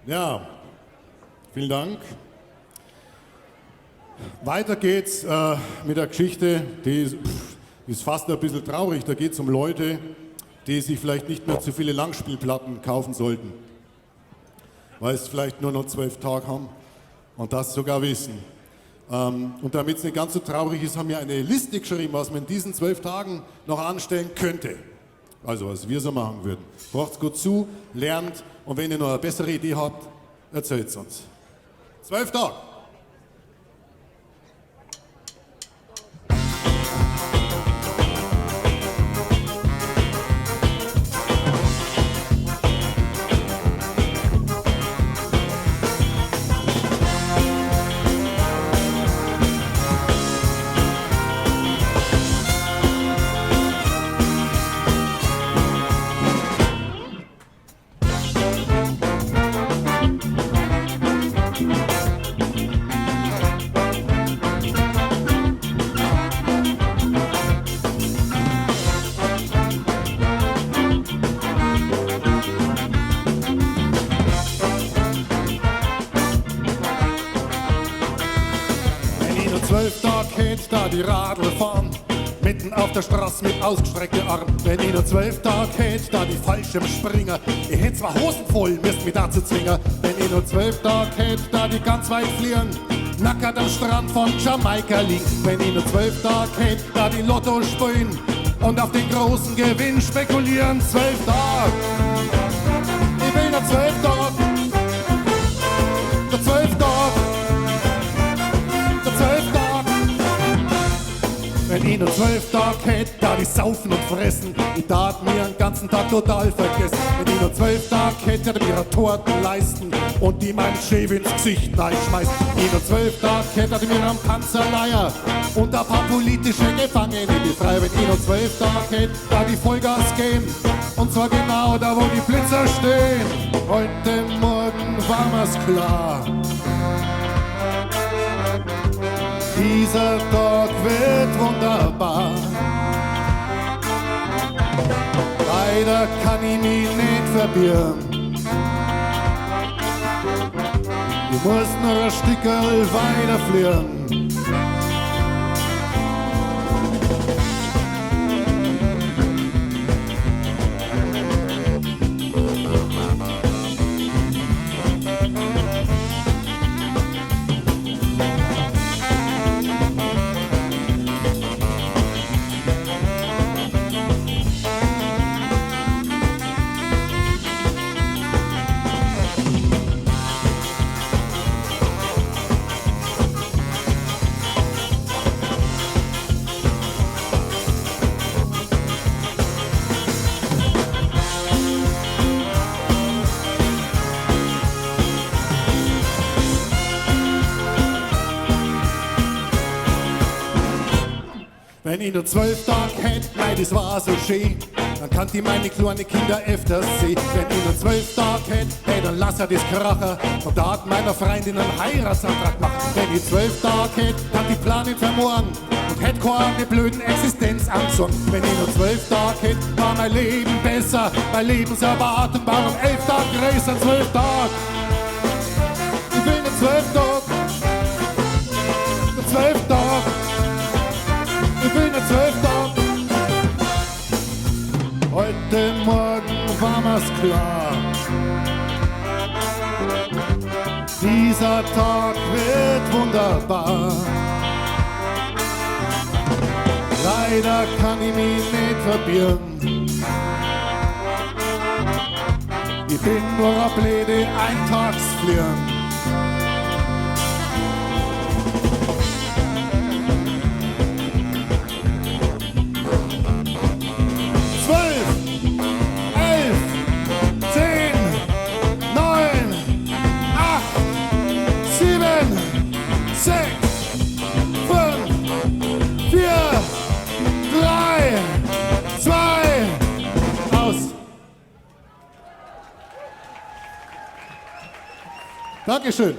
Ja, vielen Dank. Weiter geht's mit der Geschichte, die ist fast ein bisschen traurig. Da geht es um Leute, die sich vielleicht nicht mehr zu viele Langspielplatten kaufen sollten, weil es vielleicht nur noch 12 Tage haben und das sogar wissen. Und damit es nicht ganz so traurig ist, haben wir eine Liste geschrieben, was man in diesen 12 Tagen noch anstellen könnte. Also was wir so machen würden. Hört gut zu, lernt und wenn ihr noch eine bessere Idee habt, erzählt es uns. 12 Tage. Wenn 12 Tage hätt, da die Radl fahren, mitten auf der Straße mit ausgestreckten Armen. Wenn ich nur 12 Tage hätt, da die Fallschirmspringer, ich hätt zwar Hosen voll, müsst mich dazu zwingen. Wenn ich nur 12 Tage hätt, da die ganz weit fliegen, nackert am Strand von Jamaika liegen. Wenn ich nur 12 Tage hätt, da die Lotto spielen und auf den großen Gewinn spekulieren. 12 Tage, ich will nur 12 Tage, nur 12 Tage. Wenn ich nur 12 Tage hätt, da die saufen und fressen, ich darf mir den ganzen Tag total vergessen. Wenn ich nur 12 Tage hätt, hätte mir Torten leisten und die mein Chef ins Gesicht schmeißen. Wenn ich nur 12 Tage hätt, hätte mir einen Panzerleier und ein paar politische Gefangene befreien. Wenn ich nur 12 Tage hätt, da die Vollgas geben und zwar genau da, wo die Blitzer stehen. Heute Morgen war mir's klar, dieser Tag wird wunderbar. Leider kann ich mich nicht verbirgen. Ich muss nur ein Stückerl weiter fliehen. Wenn ich nur 12 Tage hätt, nein, das war so schön, dann kann ich meine kleinen Kinder öfters sehen. Wenn ich nur 12 Tage hätt, hey, dann lass er das krachen und da hat meiner Freundin einen Heiratsantrag gemacht. Wenn ich 12 Tage hätt, kann ich planen für morgen und hätt keine blöden Existenzangst. Wenn ich nur 12 Tage hätt, war mein Leben besser, mein Lebenserwartung war um 11 Tage größer. 12 Tage, ich will nur 12 Tage, nur 12 Tage. Ich will nur 12 Tage. Heute Morgen war mir's klar, dieser Tag wird wunderbar. Leider kann ich mich nicht verbirgen. Ich bin nur ein blöde Eintagsfliegen. Dankeschön.